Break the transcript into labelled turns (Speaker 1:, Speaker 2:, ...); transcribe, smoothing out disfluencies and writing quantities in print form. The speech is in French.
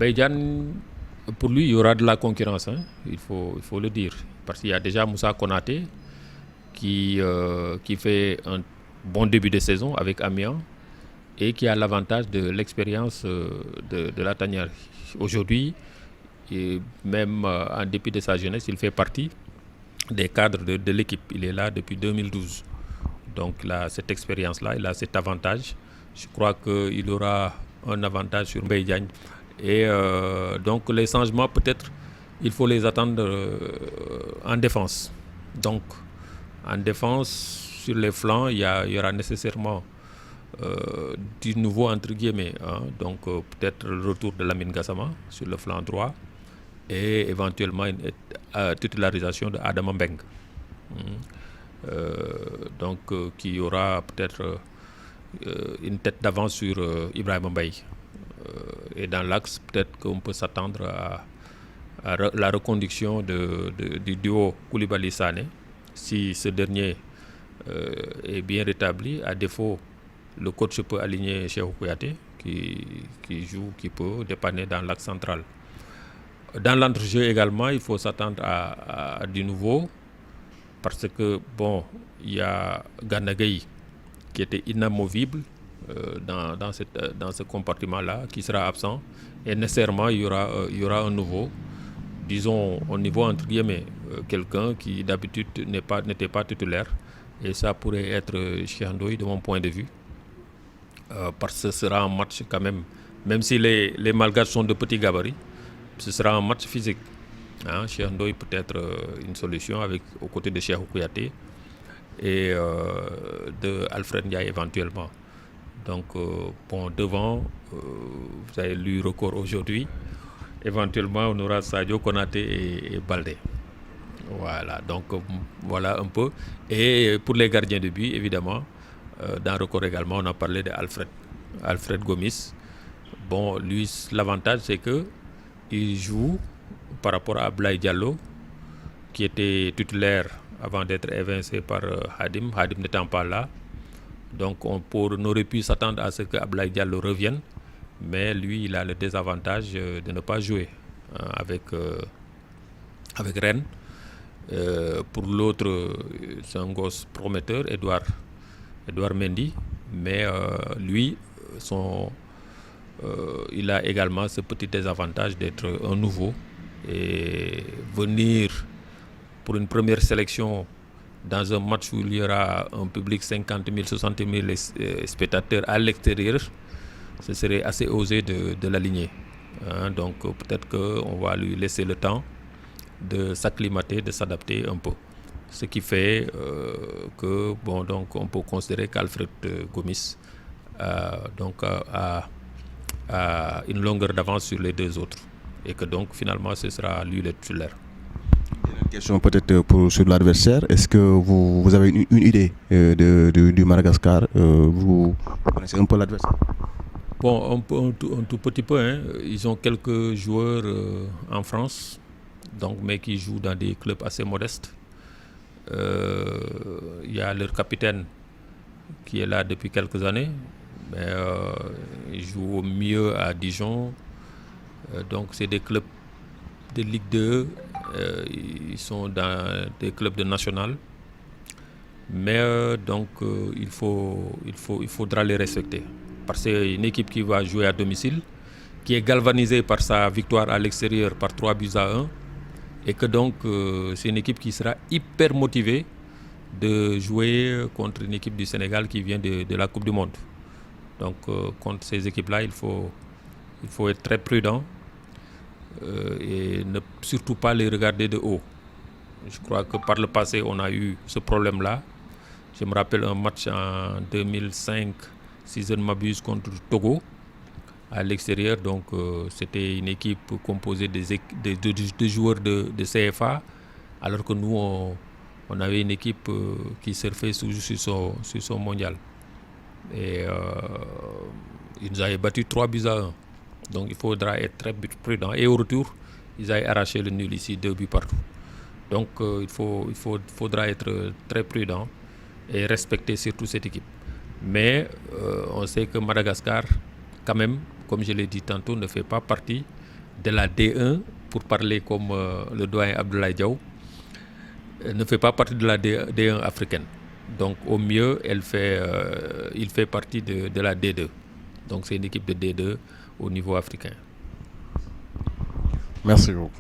Speaker 1: Mbaye Diagne, pour lui, il y aura de la concurrence, hein, il faut le dire. Parce qu'il y a déjà Moussa Konaté qui fait un bon début de saison avec Amiens et qui a l'avantage de l'expérience de la tanière. Aujourd'hui, et même en dépit de sa jeunesse, il fait partie des cadres de l'équipe. Il est là depuis 2012. Donc il a cette expérience-là, il a cet avantage. Je crois qu'il aura un avantage sur Mbaye Diagne. Et donc les changements, peut-être, il faut les attendre en défense. Donc en défense, sur les flancs, il y aura nécessairement du nouveau entre guillemets. Hein. Donc peut-être le retour de Lamine Gassama sur le flanc droit et éventuellement une titularisation de Adama Mbeng. Donc qui aura peut-être une tête d'avance sur Ibrahima Mbaye. Et dans l'axe, peut-être qu'on peut s'attendre à la reconduction du duo Koulibaly-Sané, si ce dernier est bien rétabli. À défaut, le coach peut aligner Cheikhou Kouyaté, qui peut dépanner dans l'axe central. Dans l'entrejeu également, il faut s'attendre à du nouveau, parce que, bon, il y a Gana Gueye qui était inamovible dans ce compartiment-là, qui sera absent. Et nécessairement, il y aura un nouveau, disons, au niveau entre guillemets, quelqu'un qui d'habitude n'était pas titulaire. Et ça pourrait être Cheikh Ndoye de mon point de vue. Parce que ce sera un match quand même si les Malgaches sont de petits gabarits, ce sera un match physique. Hein, Cheikh Ndoye peut être une solution aux côtés de Cheikhou Kouyaté et de Alfred Ndiaye éventuellement. Donc, bon, devant, vous avez lu record aujourd'hui. Éventuellement, on aura Sadio Konaté et Baldé. Voilà, donc voilà un peu. Et pour les gardiens de but, évidemment, dans record également, on a parlé d'Alfred Gomis. Bon, lui, l'avantage, c'est qu'il joue par rapport à Ablaye Diallo, qui était titulaire avant d'être évincé par Hadim n'étant pas là. Donc on aurait pu s'attendre à ce que Ablaye Diallo revienne, mais lui, il a le désavantage de ne pas jouer avec Rennes. Pour l'autre, c'est un gosse prometteur, Edouard Mendy, mais lui, il a également ce petit désavantage d'être un nouveau et venir pour une première sélection dans un match où il y aura un public 50 000, 60 000 spectateurs à l'extérieur, ce serait assez osé de l'aligner. Hein, donc peut-être qu'on va lui laisser le temps de s'acclimater, de s'adapter un peu. Ce qui fait que bon, donc on peut considérer qu'Alfred Gomis a une longueur d'avance sur les deux autres et que donc finalement ce sera lui le titulaire.
Speaker 2: Une question peut-être sur l'adversaire. Est-ce que vous avez une idée du Madagascar? Vous connaissez un peu l'adversaire?
Speaker 1: Bon, un tout petit peu. Hein. Ils ont quelques joueurs en France, donc, mais qui jouent dans des clubs assez modestes. Il y a leur capitaine qui est là depuis quelques années, mais il joue au mieux à Dijon. Donc c'est des clubs de Ligue 2, ils sont dans des clubs de national, mais donc il faudra les respecter. Parce que c'est une équipe qui va jouer à domicile, qui est galvanisée par sa victoire à l'extérieur par 3-1, et que donc c'est une équipe qui sera hyper motivée de jouer contre une équipe du Sénégal qui vient de la Coupe du Monde. Donc contre ces équipes-là, il faut être très prudent et ne surtout pas les regarder de haut. Je crois que par le passé, on a eu ce problème-là. Je me rappelle un match en 2005, si je ne m'abuse, contre Togo, à l'extérieur. Donc c'était une équipe composée de joueurs de CFA, alors que nous, on avait une équipe qui surfait sur son mondial. Et ils nous avaient battu 3-1. Donc il faudra être très prudent. Et au retour, ils avaient arraché le nul ici, 2 buts partout. Donc il faudra être très prudent et respecter surtout cette équipe. Mais on sait que Madagascar, quand même, comme je l'ai dit tantôt, ne fait pas partie de la D1, pour parler comme le doyen Abdoulaye Diaw, ne fait pas partie de la D1 africaine. Donc au mieux, il fait partie de la D2. Donc c'est une équipe de D2 au niveau africain.
Speaker 2: Merci beaucoup.